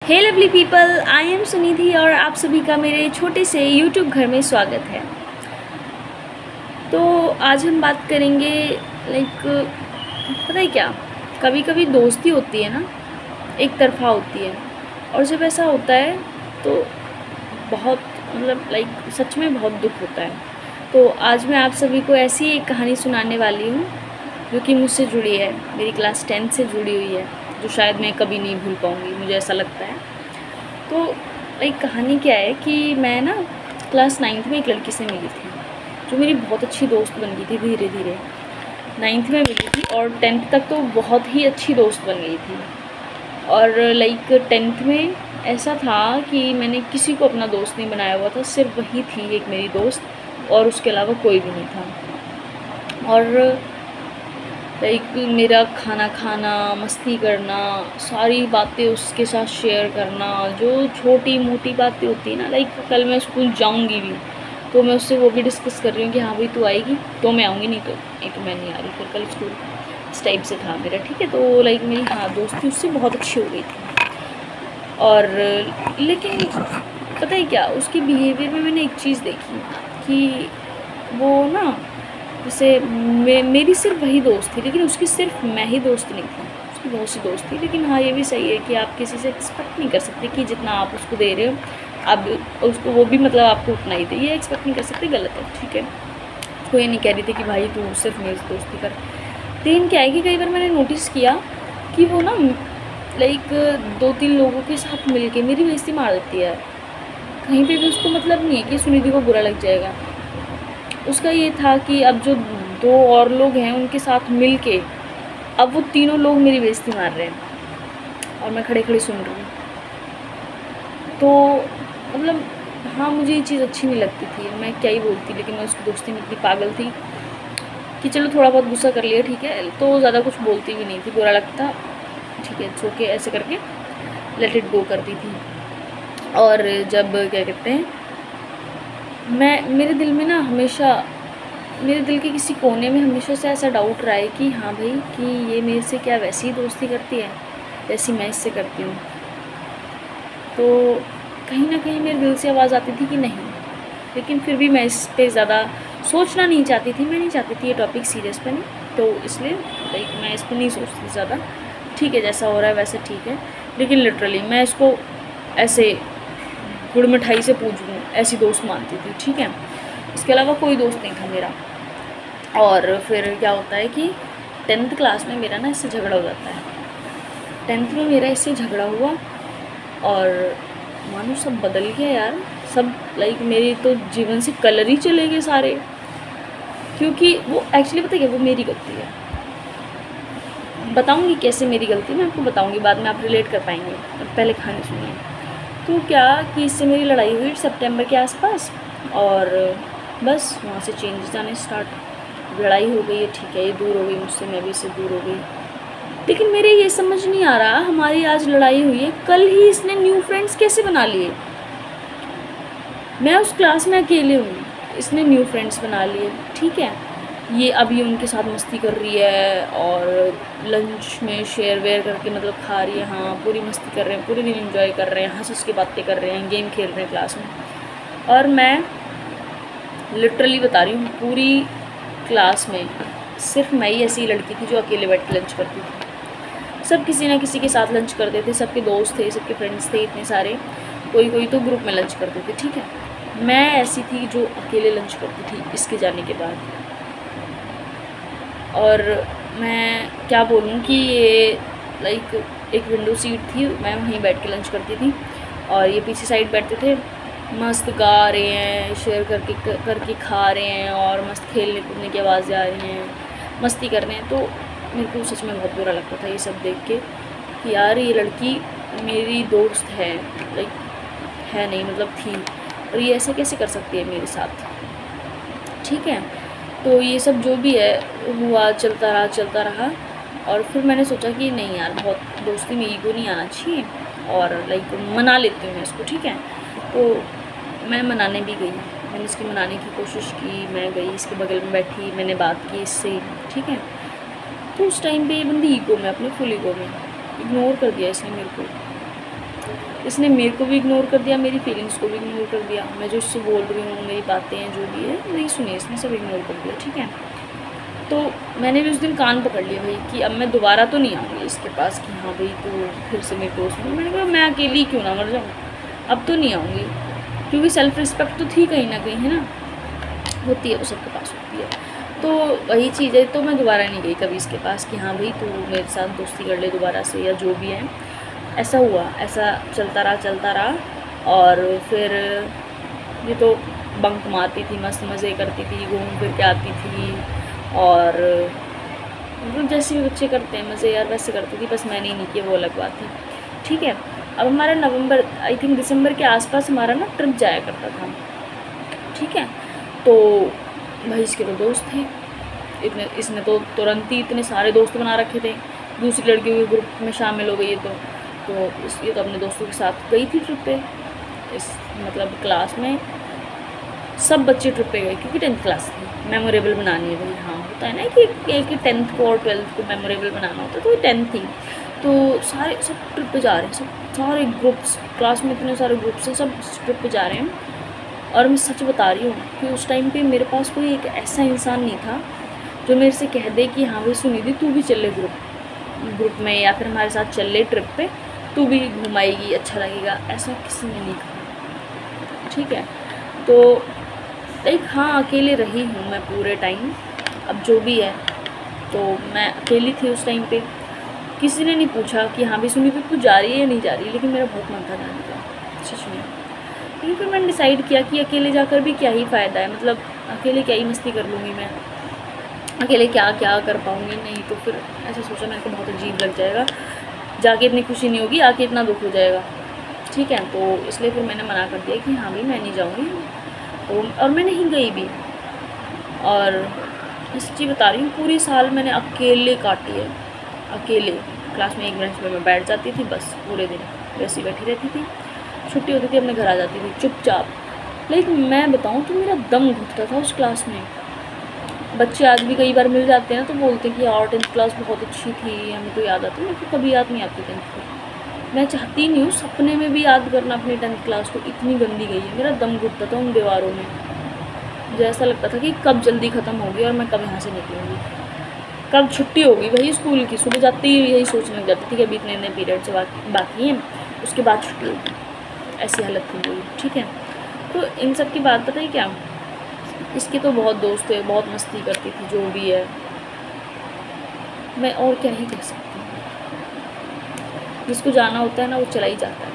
Hey lovely people, I am Sunidhi और आप सभी का मेरे छोटे से यूट्यूब घर में स्वागत है। तो आज हम बात करेंगे लाइक पता है क्या, कभी कभी दोस्ती होती है ना, एक तरफा होती है। और जब ऐसा होता है तो बहुत मतलब लाइक सच में बहुत दुख होता है। तो आज मैं आप सभी को ऐसी एक कहानी सुनाने वाली हूँ जो कि मुझसे जुड़ी है, मेरी क्लास 10 से जुड़ी हुई है, जो शायद मैं कभी नहीं भूल पाऊँगी, मुझे ऐसा लगता है। तो एक कहानी क्या है कि मैं ना क्लास 9th में एक लड़की से मिली थी जो मेरी बहुत अच्छी दोस्त बन गई थी। धीरे धीरे 9th में मिली थी और 10th तक तो बहुत ही अच्छी दोस्त बन गई थी। और लाइक 10th में ऐसा था कि मैंने किसी को अपना दोस्त नहीं बनाया हुआ था, सिर्फ वही थी एक मेरी दोस्त और उसके अलावा कोई भी नहीं था। और लाइक मेरा खाना खाना, मस्ती करना, सारी बातें उसके साथ शेयर करना, जो छोटी मोटी बातें होती है ना, लाइक कल मैं स्कूल जाऊंगी भी तो मैं उससे वो भी डिस्कस कर रही हूँ कि हाँ भाई तू आएगी तो मैं आऊँगी, नहीं तो मैं नहीं आ रही फिर कल स्कूल। इस टाइप से था मेरा, ठीक है। तो लाइक मेरी हाँ दोस्ती उससे बहुत अच्छी हो गई थी। और लेकिन पता है क्या, उसके बिहेवियर में मैंने एक चीज़ देखी कि वो ना, जैसे मेरी सिर्फ वही दोस्त थी, लेकिन उसकी सिर्फ मैं ही दोस्त नहीं थी, उसकी बहुत सी दोस्त थी। लेकिन हाँ ये भी सही है कि आप किसी से एक्सपेक्ट नहीं कर सकते कि जितना आप उसको दे रहे हो आप उसको वो भी मतलब आपको उतना ही दे, ये एक्सपेक्ट नहीं कर सकते, गलत है, ठीक है। उसको ये नहीं कह रही थी कि भाई तू सिर्फ मेरी दोस्ती कर। लेकिन क्या है कि कई बार मैंने नोटिस किया कि वो ना लाइक 2-3 लोगों के साथ मिल के मेरी बेइज्जती मार देती है। कहीं पे भी उसको मतलब नहीं है कि सुनिधि को बुरा लग जाएगा। उसका ये था कि अब जो 2 और लोग हैं उनके साथ मिल के अब वो तीनों लोग मेरी बेइज्जती मार रहे हैं और मैं खड़े खड़े सुन रही हूँ। तो मतलब हाँ, मुझे ये चीज़ अच्छी नहीं लगती थी, मैं क्या ही बोलती, लेकिन मैं उसकी दोस्ती में इतनी पागल थी कि चलो थोड़ा बहुत गुस्सा कर लिया, ठीक है, तो ज़्यादा कुछ बोलती भी नहीं थी, बुरा लगता ठीक है सो के ऐसे करके लेट इट गो करती थी। और जब क्या कहते हैं, मैं मेरे दिल में ना हमेशा, मेरे दिल के किसी कोने में हमेशा से ऐसा डाउट रहा है कि हाँ भाई कि ये मेरे से क्या वैसी ही दोस्ती करती है जैसी मैं इससे करती हूँ। तो कहीं ना कहीं मेरे दिल से आवाज़ आती थी कि नहीं, लेकिन फिर भी मैं इस पर ज़्यादा सोचना नहीं चाहती थी। मैं नहीं चाहती थी ये टॉपिक सीरियस बने, तो इसलिए लाइक मैं इस पर नहीं सोचती ज़्यादा, ठीक है जैसा हो रहा है वैसे ठीक है। लेकिन लिटरली मैं इसको ऐसे गुड़ मिठाई से पूछूँ ऐसी दोस्त मानती थी, ठीक है। इसके अलावा कोई दोस्त नहीं था मेरा। और फिर क्या होता है कि 10th क्लास में मेरा ना इससे झगड़ा हो जाता है। 10th में मेरा इससे झगड़ा हुआ और मानो सब बदल गया यार, सब लाइक मेरे तो जीवन से कलर ही चले गए सारे। क्योंकि वो एक्चुअली पता है क्या, वो मेरी गलती है। बताऊंगी कैसे मेरी गलती, मैं आपको बताऊंगी बाद में, आप रिलेट कर पाएंगे। पहले कहानी सुनिए। तो क्या कि इससे मेरी लड़ाई हुई सितंबर के आसपास और बस वहाँ से चेंजेस आने स्टार्ट। लड़ाई हो गई है, ठीक है, ये दूर हो गई मुझसे, मैं भी इससे दूर हो गई। लेकिन मेरे ये समझ नहीं आ रहा, हमारी आज लड़ाई हुई है, कल ही इसने न्यू फ्रेंड्स कैसे बना लिए। मैं उस क्लास में अकेले हूँ, इसने न्यू फ्रेंड्स बना लिए, ठीक है। ये अभी उनके साथ मस्ती कर रही है और लंच में शेयर वेयर करके मतलब खा रही है, हाँ पूरी मस्ती कर रहे हैं, पूरे दिन एंजॉय कर रहे हैं, हंस की बातें कर रहे हैं, गेम खेल रहे हैं क्लास में। और मैं लिटरली बता रही हूँ, पूरी क्लास में सिर्फ मैं ही ऐसी लड़की थी जो अकेले बैठ के लंच करती थी। सब किसी ना किसी के साथ लंच करते थे, सबके दोस्त थे, सबके फ्रेंड्स थे इतने सारे, कोई कोई तो ग्रुप में लंच करते थे, ठीक है। मैं ऐसी थी जो अकेले लंच करती थी इसके जाने के बाद। और मैं क्या बोलूँ कि ये लाइक एक विंडो सीट थी, मैं वहीं बैठ के लंच करती थी और ये पीछे साइड बैठते थे, मस्त गा रहे हैं, शेयर करके खा रहे हैं और मस्त खेलने कूदने की आवाज़ें आ रही हैं, मस्ती कर रहे हैं। तो मेरे को सच में बहुत बुरा लगता था ये सब देख के कि यार ये लड़की मेरी दोस्त है, लाइक है नहीं मतलब थी, और ये ऐसे कैसे कर सकती है मेरे साथ, ठीक है। तो ये सब जो भी है हुआ, चलता रहा। और फिर मैंने सोचा कि नहीं यार, बहुत दोस्ती में ईगो नहीं आना चाहिए और लाइक मना लेती हूँ मैं इसको, ठीक है। तो मैं मनाने भी गई, मैंने इसकी मनाने की कोशिश की, मैं गई इसके बगल में बैठी, मैंने बात की इससे, ठीक है। तो उस टाइम पे ये बंदी ईगो में, अपने फुल ईगो में इग्नोर कर दिया इसने मेरे को। इसने मेरे को भी इग्नोर कर दिया, मेरी फीलिंग्स को भी इग्नोर कर दिया। मैं जो इससे बोल रही हूँ, मेरी बातें हैं, जो भी है नहीं सुनी इसने, सब इग्नोर कर दिया। ठीक है, तो मैंने भी उस दिन कान पकड़ लिया भाई कि अब मैं दोबारा तो नहीं आऊँगी इसके पास कि हाँ भाई तो फिर से मेरे दोस्त में। मैंने कहा मैं अकेली क्यों ना मर जाऊँ, अब तो नहीं आऊँगी, क्योंकि सेल्फ़ रिस्पेक्ट तो थी कहीं ना कहीं, है ना, होती है, वो सबके पास होती है। तो वही चीज़ है, तो मैं दोबारा नहीं गई कभी इसके पास कि हाँ भाई तू मेरे साथ दोस्ती कर ले दोबारा से, या जो भी है। ऐसा हुआ, ऐसा चलता रहा। और फिर ये तो बंक मारती थी, मस्त मज़े करती थी, घूम फिर के आती थी, और मतलब जैसे भी बच्चे करते हैं मज़े यार, वैसे करती थी। बस मैंने ही नहीं किया, वो अलग बात थी। ठीक है, अब हमारा नवंबर, आई थिंक दिसंबर के आसपास हमारा ना ट्रिप जाया करता था। ठीक है, तो भाई इसके तो दोस्त थे इतने, इसने तो तुरंत ही इतने सारे दोस्त बना रखे थे, दूसरी लड़कियों के ग्रुप में शामिल हो गई है। तो ये तो अपने दोस्तों के साथ गई थी ट्रिप पे। इस मतलब क्लास में सब बच्चे ट्रिप पे गए, क्योंकि 10th क्लास थी, मेमोरेबल बनानी है भाई। हाँ, होता है ना कि 10th को और 12th को मेमोरेबल बनाना होता है, तो 10th थी, तो सारे सब ट्रिप पे जा रहे हैं, सब सारे ग्रुप्स, क्लास में इतने सारे ग्रुप्स हैं, सब ट्रिप पे जा रहे हैं। और मैं सच बता रही हूँ कि उस टाइम पे मेरे पास कोई एक ऐसा इंसान नहीं था जो मेरे से कह दे कि हाँ भाई सुनिधि तू भी चल ले ग्रुप में, या फिर हमारे साथ चल ले ट्रिप पे, तू भी घुमाएगी, अच्छा लगेगा, ऐसा किसी ने नहीं कहा। ठीक है, तो लाइक हाँ, अकेले रही हूँ मैं पूरे टाइम, अब जो भी है, तो मैं अकेली थी उस टाइम पे। किसी ने नहीं पूछा कि हाँ भाई सुनिधि तू जा रही है या नहीं जा रही, लेकिन मेरा बहुत मन था जाने का, सच में। लेकिन फिर मैंने डिसाइड किया कि अकेले जाकर भी क्या ही फ़ायदा है, मतलब अकेले क्या ही मस्ती कर लूँगी मैं, अकेले क्या क्या कर पाऊँगी, नहीं। तो फिर ऐसा सोचा, मेरे को बहुत अजीब लग जाएगा, जाके इतनी खुशी नहीं होगी, आके इतना दुख हो जाएगा। ठीक है, तो इसलिए फिर मैंने मना कर दिया कि हाँ भाई मैं नहीं जाऊँगी, तो और मैं नहीं गई भी। और सच्ची बता रही हूँ, पूरी साल मैंने अकेले काटी है, अकेले। क्लास में एक बेंच पर मैं बैठ जाती थी, बस पूरे दिन वैसे ही बैठी रहती थी। छुट्टी होती थी, अपने घर आ जाती थी चुपचाप। लेकिन मैं बताऊँ तो मेरा दम घुटता था उस क्लास में। बच्चे आज भी कई बार मिल जाते हैं ना, तो बोलते हैं कि यार 10th क्लास बहुत अच्छी थी, हमें तो याद आती है। मेरे को कभी याद नहीं आती 10th की, मैं चाहती नहीं हूँ सपने में भी याद करना अपनी 10th क्लास को, इतनी गंदी गई है। मेरा दम घुटता था उन दीवारों में, मुझे ऐसा लगता था कि कब जल्दी ख़त्म होगी और मैं कब यहाँ से निकलूँगी, कब छुट्टी होगी भाई स्कूल की। सुबह जाते ही यही सोचने लग जाती थी कि अभी इतने इतने पीरियड्स बाकी हैं, उसके बाद छुट्टी होगी, ऐसी हालत थी मेरी। ठीक है, तो इन सब की बात पता है क्या, इसके तो बहुत दोस्त थे, बहुत मस्ती करती थी, जो भी है, मैं और क्या ही कह सकती हूँ। जिसको जाना होता है ना, वो चला ही जाता है,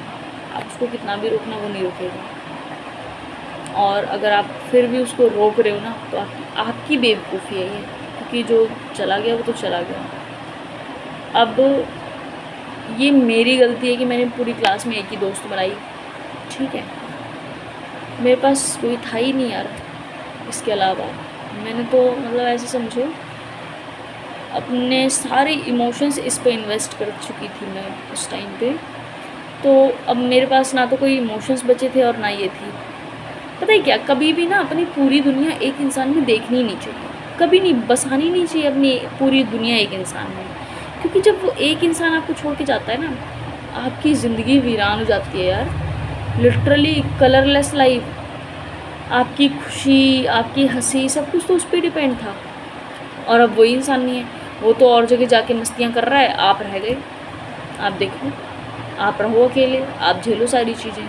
आप उसको कितना भी रोकना, वो नहीं रुकेगा। और अगर आप फिर भी उसको रोक रहे हो ना, तो आपकी बेवकूफ़ी है ये, क्योंकि जो चला गया वो तो चला गया। अब ये मेरी गलती है कि मैंने पूरी क्लास में एक ही दोस्त बनाई। ठीक है, मेरे पास कोई था ही नहीं यार इसके अलावा। मैंने तो मतलब ऐसे समझो अपने सारे इमोशंस इस पे इन्वेस्ट कर चुकी थी मैं उस टाइम पे। तो अब मेरे पास ना तो कोई इमोशंस बचे थे और ना ये थी। पता है क्या, कभी भी ना अपनी पूरी दुनिया एक इंसान में देखनी नहीं चाहिए, कभी नहीं बसानी नहीं चाहिए अपनी पूरी दुनिया एक इंसान में। क्योंकि जब वो एक इंसान आपको छोड़ के जाता है ना, आपकी ज़िंदगी वीरान हो जाती है यार, लिटरली कलरलेस लाइफ। आपकी खुशी, आपकी हंसी, सब कुछ तो उस पर डिपेंड था। और अब वही इंसान नहीं है, वो तो और जगह जाके मस्तियाँ कर रहा है, आप रह गए। आप देखो, आप रहो अकेले, आप झेलो सारी चीज़ें।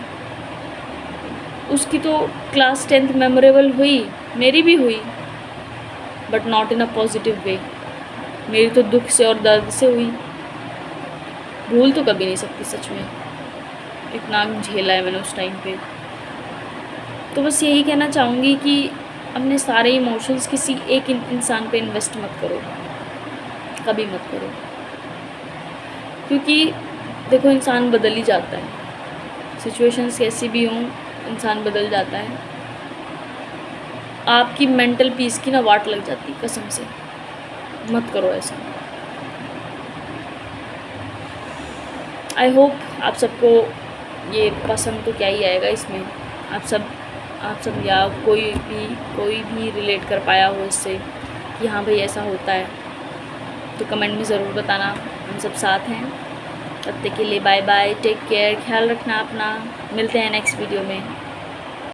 उसकी तो क्लास 10th मेमोरेबल हुई, मेरी भी हुई, but not in a positive way. मेरी तो दुख से और दर्द से हुई, भूल तो कभी नहीं सकती सच में, इतना झेला है मैंने उस टाइम पे। तो बस यही कहना चाहूँगी कि अपने सारे इमोशंस किसी एक इंसान पे इन्वेस्ट मत करो, कभी मत करो। क्योंकि देखो, इंसान बदल ही जाता है, सिचुएशंस कैसी भी हों, इंसान बदल जाता है। आपकी मेंटल पीस की ना वाट लग जाती है, कसम से मत करो ऐसा। आई होप आप सबको ये पसंद तो क्या ही आएगा इसमें, आप सब या कोई भी रिलेट कर पाया हो इससे कि हाँ भाई ऐसा होता है, तो कमेंट में ज़रूर बताना। हम सब साथ हैं, तब तक के लिए बाय बाय, टेक केयर, ख्याल रखना अपना। मिलते हैं नेक्स्ट वीडियो में।